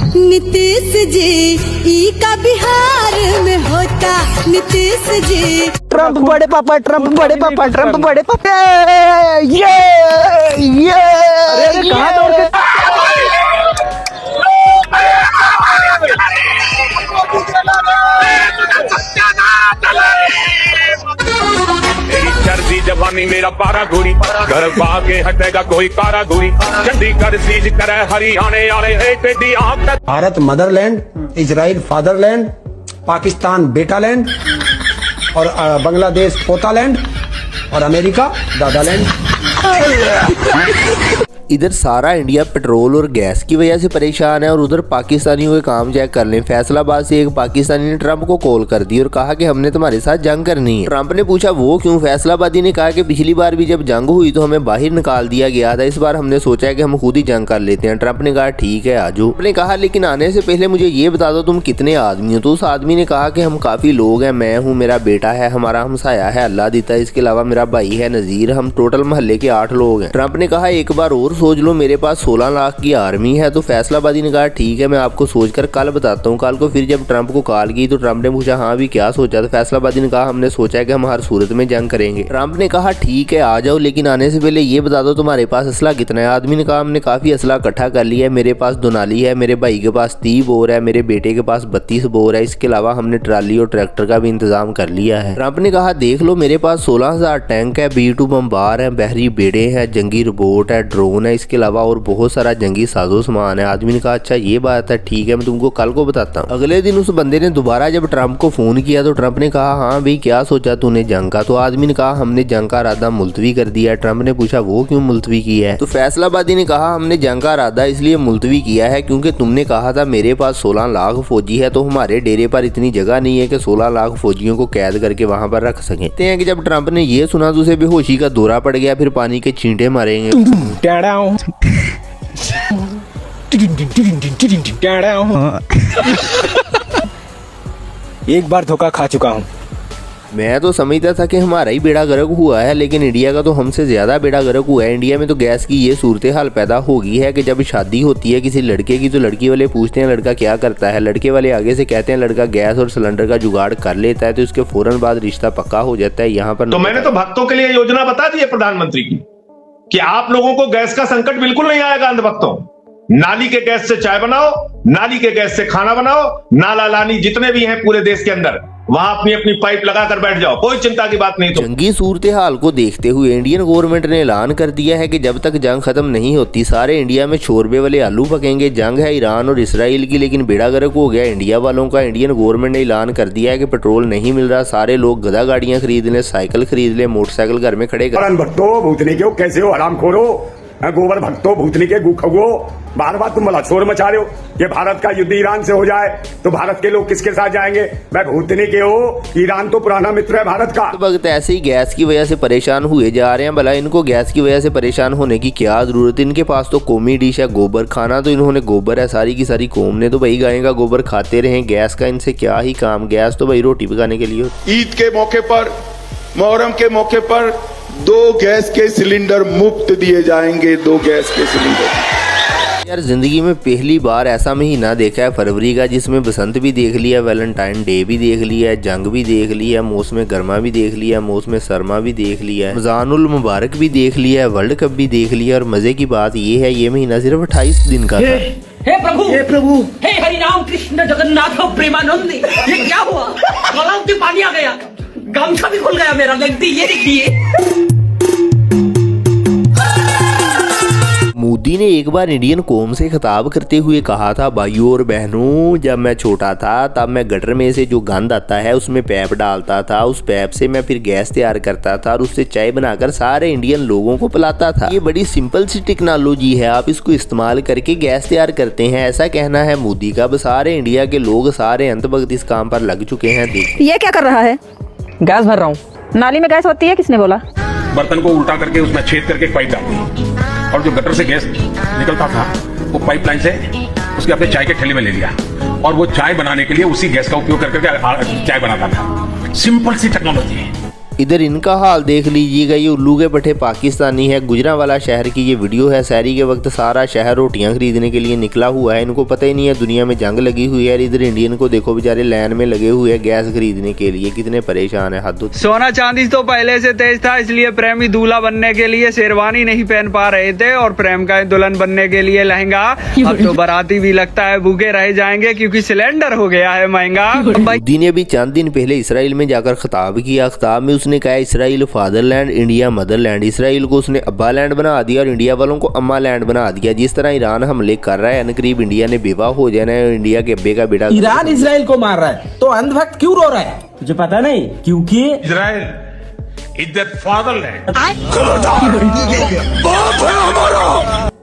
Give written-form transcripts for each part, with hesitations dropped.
नीतीश जी ई का बिहार में होता। नीतीश जी ट्रम्प बड़े पापा, ट्रम्प बड़े पापा, ट्रम्प बड़े पापा। ये अरे कहाँ दौड़ के मेरी चर्जी जवानी मेरा पारा घोड़ी घर बागे हटेगा कोई कारा घोड़ी चंडीगढ़ सीज करे हरियाणे वाले टेडी आंख। Bharat motherland, Israel fatherland, Pakistan बेटालैंड और बांग्लादेश पोतालैंड और अमेरिका दादालैंड। इधर सारा इंडिया पेट्रोल और गैस की वजह से परेशान है और उधर पाकिस्तानियों के काम चेक कर लें। फैसलाबाद से एक पाकिस्तानी ने ट्रंप को कॉल कर दी और कहा कि हमने तुम्हारे साथ जंग करनी है। ट्रंप ने पूछा वो क्यों। फैसलाबादी ने कहा कि पिछली बार भी जब जंग हुई तो हमें बाहर निकाल दिया गया था, इस बार हमने सोचा कि हम खुद ही जंग कर लेते हैं। ट्रंप ने कहा ठीक है आजो। ट्रंप ने कहा लेकिन आने से पहले मुझे ये बता दो तुम कितने आदमी हो। तो उस आदमी ने कहा कि हम काफी लोग हैं, मैं हूँ, मेरा बेटा है, हमारा हमसाया है अल्लाह देता है, इसके अलावा मेरा भाई है नजीर, हम टोटल मोहल्ले के 8 लोग हैं। ट्रंप ने कहा एक बार और सोच लो, मेरे पास 16 लाख की आर्मी है। तो फैसलाबादी ने कहा ठीक है मैं आपको सोचकर कल बताता हूँ। कल को फिर जब ट्रंप को कॉल की तो ट्रंप ने पूछा हाँ भी क्या सोचा। तो फैसलाबादी ने कहा हमने सोचा कि हम हर सूरत में जंग करेंगे। ट्रंप ने कहा ठीक है आ जाओ, लेकिन आने से पहले ये बता दो तुम्हारे पास असला कितना है। आदमी ने कहा हमने काफी असला इकट्ठा कर लिया है, मेरे पास दोनाली है, मेरे भाई के पास 30 बोर है, मेरे बेटे के पास 32 बोर है, इसके अलावा हमने ट्राली और ट्रैक्टर का भी इंतजाम कर लिया है। ट्रंप ने कहा देख लो मेरे पास 16,000 टैंक है, B2 बम्बार है, बहरी बेड़े हैं, जंगी रोबोट है, ड्रोन है, इसके अलावा और बहुत सारा जंगी साजो सामान है। आदमी ने कहा अच्छा ये बात है ठीक है मैं तुमको कल को बताता हूँ। अगले दिन उस बंदे ने दोबारा जब ट्रंप को फोन किया तो ट्रंप ने कहा हाँ भाई क्या सोचा तूने जंग का। तो आदमी ने कहा हमने जंग का इरादा मुलतवी कर दिया है। ट्रंप ने पूछा वो क्यों मुलतवी किया है। तो फैसलाबादी ने कहा हमने जंग का इरादा इसलिए मुलतवी किया है क्योंकि तुमने कहा था मेरे पास 16 लाख फौजी है, तो हमारे डेरे पर इतनी जगह नहीं है कि 16 लाख फौजियों को कैद करके वहां पर रख सकें। कहते हैं कि जब ट्रंप ने ये सुना तो उसे बेहोशी का दौरा पड़ गया, फिर पानी के छींटे मारेंगे। एक बार धोखा खा चुका हूँ। मैं तो समझता था कि हमारा ही बेड़ा गर्क हुआ है, लेकिन इंडिया का तो हमसे ज्यादा बेड़ा गर्क हुआ है। इंडिया में तो गैस की ये सूरत हाल पैदा हो गई है कि जब शादी होती है किसी लड़के की तो लड़की वाले पूछते हैं लड़का क्या करता है, लड़के वाले आगे से कहते हैं लड़का गैस और सिलेंडर का जुगाड़ कर लेता है, तो उसके फौरन बाद रिश्ता पक्का हो जाता है। यहाँ पर तो मैंने तो भक्तों के लिए योजना बता दी है प्रधानमंत्री की कि आप लोगों को गैस का संकट बिल्कुल नहीं आएगा। अंधभक्तों, नाली के गैस से चाय बनाओ, नाली के गैस से खाना बनाओ, नाला लानी जितने भी हैं पूरे देश के अंदर वहां अपनी अपनी पाइप लगाकर बैठ जाओ, कोई चिंता की बात नहीं। तो जंगी सूरत हाल को देखते हुए इंडियन गवर्नमेंट ने ऐलान कर दिया है कि जब तक जंग खत्म नहीं होती सारे इंडिया में शोरबे वाले आलू पकेंगे। जंग है ईरान और इसराइल की, लेकिन बेड़ा गर्क हो गया इंडिया वालों का। इंडियन गवर्नमेंट ने ऐलान कर दिया है कि पेट्रोल नहीं मिल रहा, सारे लोग गधा गाड़ियां खरीद लें, साइकिल खरीद लें, मोटरसाइकिल घर में खड़े कर। भक्तो भूतनी के हो, कैसे हो आराम खोरो, गोबर भक्तो भूतनी के गुखगो, बार बार तुम मला शोर मचा रहे हो। ये भारत का युद्ध ईरान से हो जाए तो भारत के लोग किसके साथ जाएंगे। मैं भूतनी के हो, ईरान तो पुराना मित्र है भारत का। वक्त ऐसे ही गैस की वजह से परेशान हुए जा रहे हैं। भला इनको गैस की वजह से परेशान होने की क्या जरूरत है, इनके पास तो कौमी डिश है गोबर। खाना तो इन्होंने गोबर है, सारी की सारी कौम ने तो भाई गाय का गोबर खाते रहे। गैस का इनसे क्या ही काम, गैस तो भाई रोटी पकाने के लिए। ईद के मौके पर, मुहर्रम के मौके पर 2 गैस के सिलेंडर मुफ्त दिए जाएंगे। 2 गैस के सिलेंडर। यार जिंदगी में पहली बार ऐसा महीना देखा है फरवरी का जिसमें बसंत भी देख लिया, वैलेंटाइन डे भी देख लिया, जंग भी देख लिया, मौसम गर्मा भी देख लिया, मौसम सरमा भी देख लिया, रमजानुल मुबारक भी देख लिया, वर्ल्ड कप भी देख लिया। और मजे की बात ये है ये महीना सिर्फ 28 दिन का था। हे प्रभु, हे हरि राम कृष्ण जगन्नाथ प्रेमानंद, ये क्या हुआ? गलाव में पानी आ गया, गमछा भी खुल गया मेरा। लगती ये देखिए। मोदी ने एक बार इंडियन कौम से खिताब करते हुए कहा था भाइयों और बहनों, जब मैं छोटा था तब मैं गटर में से जो गंद आता है उसमें पैप डालता था, उस पैप से मैं फिर गैस तैयार करता था और उससे चाय बनाकर सारे इंडियन लोगों को पिलाता था। ये बड़ी सिंपल सी टेक्नोलॉजी है, आप इसको इस्तेमाल करके गैस तैयार करते हैं, ऐसा कहना है मोदी का। सारे इंडिया के लोग सारे अंतभक्त इस काम पर लग चुके हैं। ये क्या कर रहा है? गैस भर रहा हूँ। नाली में गैस होती है, किसने बोला? बर्तन को उल्टा करके उसमें छेद करके पाइप डालती और जो गटर से गैस निकलता था वो पाइपलाइन से उसके अपने चाय के ठेले में ले लिया और वो चाय बनाने के लिए उसी गैस का उपयोग करके चाय बनाता था। सिंपल सी टेक्नोलॉजी है। इधर इनका हाल देख लीजिएगा, ये उल्लू के पट्टे पाकिस्तानी है। गुजरांवाला शहर की ये वीडियो है। शहरी के वक्त सारा शहर रोटियां खरीदने के लिए निकला हुआ है। इनको पता ही नहीं है दुनिया में जंग लगी हुई है। इधर इंडियन को देखो बेचारे लाइन में लगे हुए हैं गैस खरीदने के लिए, कितने परेशान है। हद। सोना चांदी तो पहले से तेज था, इसलिए प्रेमी दूल्हा बनने के लिए शेरवानी नहीं पहन पा रहे थे और प्रेम का दुल्हन बनने के लिए लहंगा। अब तो बाराती भी लगता है भूखे रह जाएंगे क्योंकि सिलेंडर हो गया है महंगा। मोदी ने अभी चंद दिन पहले इसराइल में जाकर खिताब किया। खिताब में उसने कहा Israel fatherland, India Motherland. Israel को उसने अब्बा लैंड बना दिया और इंडिया वालों को अम्मा लैंड बना दिया। जिस तरह ईरान हमले कर रहा है, अनकरीब इंडिया ने बेवा हो जाना है। इंडिया के अब्बे का बेटा ईरान इसराइल को मार रहा है तो अंधभक्त क्यों रो रहा है? मुझे पता नहीं, क्योंकि इसराइल इज द फादरलैंड।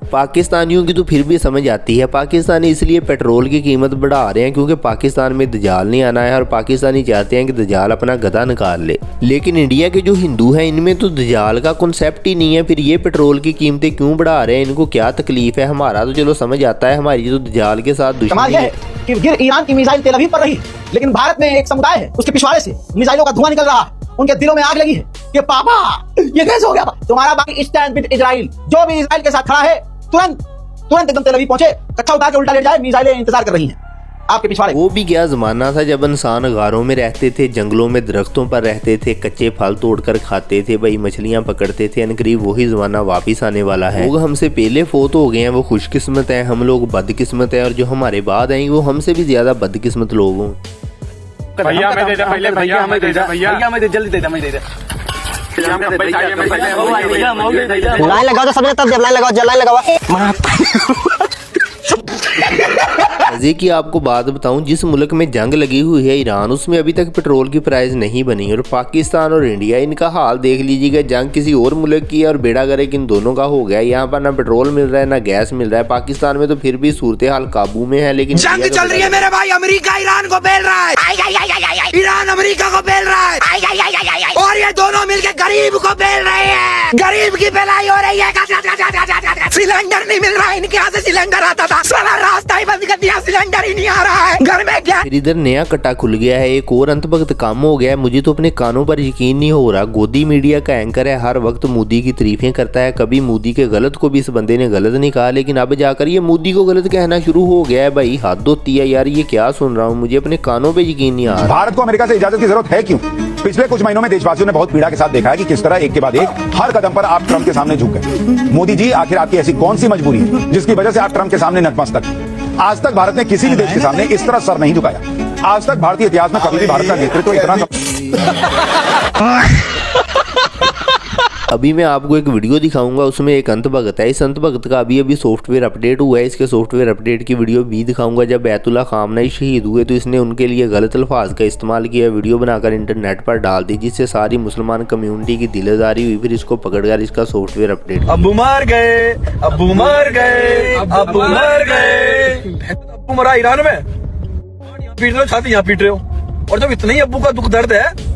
पाकिस्तानियों की तो फिर भी समझ आती है। पाकिस्तानी इसलिए पेट्रोल की कीमत बढ़ा रहे हैं क्योंकि पाकिस्तान में दजाल नहीं आना है और पाकिस्तानी चाहते हैं कि दजाल अपना गधा निकाल ले। लेकिन इंडिया के जो हिंदू हैं इनमें तो दजाल का कॉन्सेप्ट ही नहीं है। फिर ये पेट्रोल की कीमतें क्यों बढ़ा रहे हैं? इनको क्या तकलीफ है? हमारा तो चलो समझ आता है, हमारी तो दजाल के साथ दुश्मनी है कि गिर ईरान की मिसाइल तेल अवीव पर रही, लेकिन भारत में एक समुदाय है, उसके पिछवाड़े से मिसाइलों का धुआं निकल रहा है। उनके दिलों में आग लगी है कि पापा ये कैसे हो गया? तुम्हारा बाकी स्टैंड विद इजराइल, जो भी इजराइल के साथ खड़ा है तुरंत एकदम तेल अवीव पहुंचे, कच्चा उतार के उल्टा लेट जाए। मिसाइलें इंतजार कर रही हैं आपके पिछवाड़े। वो भी क्या जमाना था जब इंसान गारों में रहते थे, जंगलों में दरख्तों पर रहते थे, कच्चे फल तोड़कर खाते थे, भाई मछलियां पकड़ते थे। अनकरीब वही जमाना वापिस आने वाला है। लोग हमसे पहले फोत हो गए हैं, वो खुशकिस्मत हैं, हम लोग बदकिस्मत हैं, और जो हमारे बाद आएंगे वो हमसे भी ज्यादा बदकिस्मत लोग हों। भैया हमें दे दे, पहले भैया हमें दे दे, भैया हमें दे, जल्दी दे दे, हमें दे दे। लाइन लगाओ तो सबने तब जब लाइन लगाओ, जब लाइन लगाओ। मजे की आपको बात बताऊं, जिस मुल्क में जंग लगी हुई है ईरान, उसमें अभी तक पेट्रोल की प्राइस नहीं बनी। और पाकिस्तान और इंडिया, इनका हाल देख लीजिएगा। जंग किसी और मुल्क की है और बेड़ा गर्क इन दोनों का हो गया। यहाँ पर ना पेट्रोल मिल रहा है ना गैस मिल रहा है। पाकिस्तान में तो फिर भी सूरत हाल काबू में है, लेकिन जंग चल रही है मेरे भाई। अमेरिका ईरान को बेल रहा है, ईरान अमेरिका को बेल रहा है, और ये दोनों मिलके गरीब को बेल रहे हैं। गरीब की बेलाई हो रही है। सिलेंडर नहीं मिल रहा है, इनके यहाँ से सिलेंडर आता था, सारा रास्ता ही बंद कर दिया, सिलेंडर ही नहीं आ रहा है। घर में क्या? फिर इधर नया कट्टा खुल गया है, एक और अंतभक्त काम हो गया है। मुझे तो अपने कानों पर यकीन नहीं हो रहा। गोदी मीडिया का एंकर है, हर वक्त मोदी की तारीफें करता है। कभी मोदी के गलत को भी इस बंदे ने गलत नहीं कहा, लेकिन अब जाकर ये मोदी को गलत कहना शुरू हो गया है। भाई हद होती है यार, ये क्या सुन रहा हूँ? मुझे अपने कानों पे यकीन नहीं आ रहा। भारत को अमेरिका से इजाजत की जरूरत है क्यों? पिछले कुछ महीनों में देशवासियों ने बहुत पीड़ा के साथ देखा है कि किस तरह एक के बाद एक हर कदम पर आप ट्रंप के सामने झुक गए। मोदी जी, आखिर आपकी ऐसी कौन सी मजबूरी है जिसकी वजह से आप ट्रंप के सामने नतमस्तक? आज तक भारत ने किसी भी देश के सामने इस तरह सर नहीं झुकाया। आज तक भारतीय इतिहास में कभी भी भारत का नेतृत्व इतना अभी मैं आपको एक वीडियो दिखाऊंगा, उसमें एक अंत भगत है। इस अंत भगत का अभी सॉफ्टवेयर अपडेट हुआ है। इसके सॉफ्टवेयर अपडेट की वीडियो भी दिखाऊंगा। जब बैतुल्ला खामनई शहीद हुए तो इसने उनके लिए गलत अल्फाज का इस्तेमाल किया, वीडियो बनाकर इंटरनेट पर डाल दी, जिससे सारी मुसलमान कम्युनिटी की दिलदारी हुई। फिर इसको पकड़कर इसका सॉफ्टवेयर अपडेट। अब्बू मार गए, अब्बू मार गए, अब्बू मार गए। अब्बू मरा ईरान में, पीट रहे हो छाती, यहाँ पीट रहे हो। और जब इतना ही अब्बू का दुख दर्द है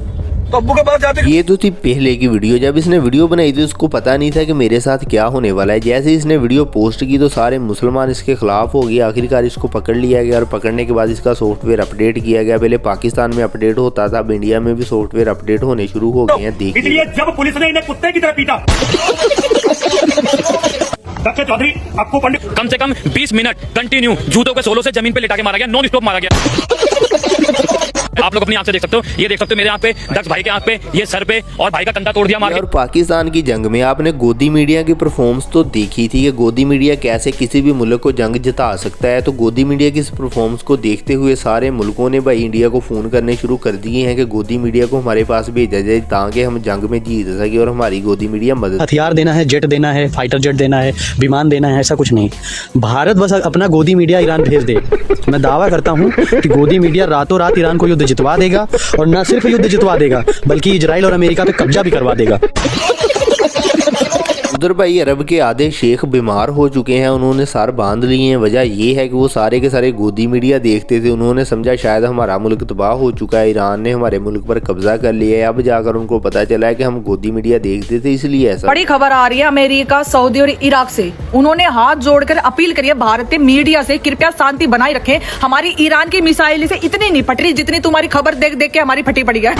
तो अब्बू के पास जाते। ये तो थी पहले की वीडियो। जब इसने वीडियो बनाई थी उसको पता नहीं था कि मेरे साथ क्या होने वाला है। जैसे इसने वीडियो पोस्ट की तो सारे मुसलमान इसके खिलाफ हो गए। आखिरकार इसको पकड़ लिया गया और पकड़ने के बाद इसका सॉफ्टवेयर अपडेट किया गया। पहले पाकिस्तान में अपडेट होता था, अब इंडिया में भी सॉफ्टवेयर अपडेट होने शुरू हो गए हैं। देखिए जब पुलिस ने इन्हें कुत्ते की तरह पीटा, चौधरी आपको पंडित कम से कम 20 मिनट कंटिन्यू जूतों के सोलों से जमीन पे लिटा के मारा गया, नॉन स्टॉप मारा गया। आप लोग अपनी आंख से देख सकते हो, ये देख सकते हो मेरे आंख पे, दक्ष भाई के आंख पे, ये सर पे, और भाई का कंधा तोड़ दिया मार के। और पाकिस्तान की जंग में आपने गोदी मीडिया की परफॉर्मेंस तो देखी थी कि गोदी मीडिया कैसे किसी भी मुल्क को जंग जिता सकता है। तो गोदी मीडिया की इस परफॉर्मेंस को देखते हुए सारे मुल्कों ने भाई इंडिया को फोन करने शुरू कर दिए हैं कि गोदी मीडिया को हमारे पास भेजा जाए ताकि हम जंग में जीत सके और हमारी गोदी मीडिया मदद। हथियार देना है, जेट देना है, फाइटर जेट देना है, विमान देना है, ऐसा कुछ नहीं। भारत बस अपना गोदी मीडिया ईरान भेज दे। मैं दावा करता हूँ कि गोदी मीडिया रातों रात ईरान को युद्ध जितवा देगा, और न सिर्फ युद्ध जितवा देगा बल्कि इजराइल और अमेरिका पे कब्जा भी करवा देगा। उधर भाई अरब के आधे शेख बीमार हो चुके हैं, उन्होंने सर बांध लिए हैं। वजह ये है कि वो सारे के सारे गोदी मीडिया देखते थे। उन्होंने समझा शायद हमारा मुल्क तबाह हो चुका है, ईरान ने हमारे मुल्क पर कब्जा कर लिया है। अब जाकर उनको पता चला है कि हम गोदी मीडिया देखते थे इसलिए ऐसा। बड़ी खबर आ रही है अमेरिका, सऊदी और इराक से। उन्होंने हाथ जोड़कर अपील करी है भारतीय मीडिया से, कृपया शांति बनाए रखें। हमारी ईरान की मिसाइल से इतनी नहीं फट रही जितनी तुम्हारी खबर देख देख के हमारी फटी पड़ी है।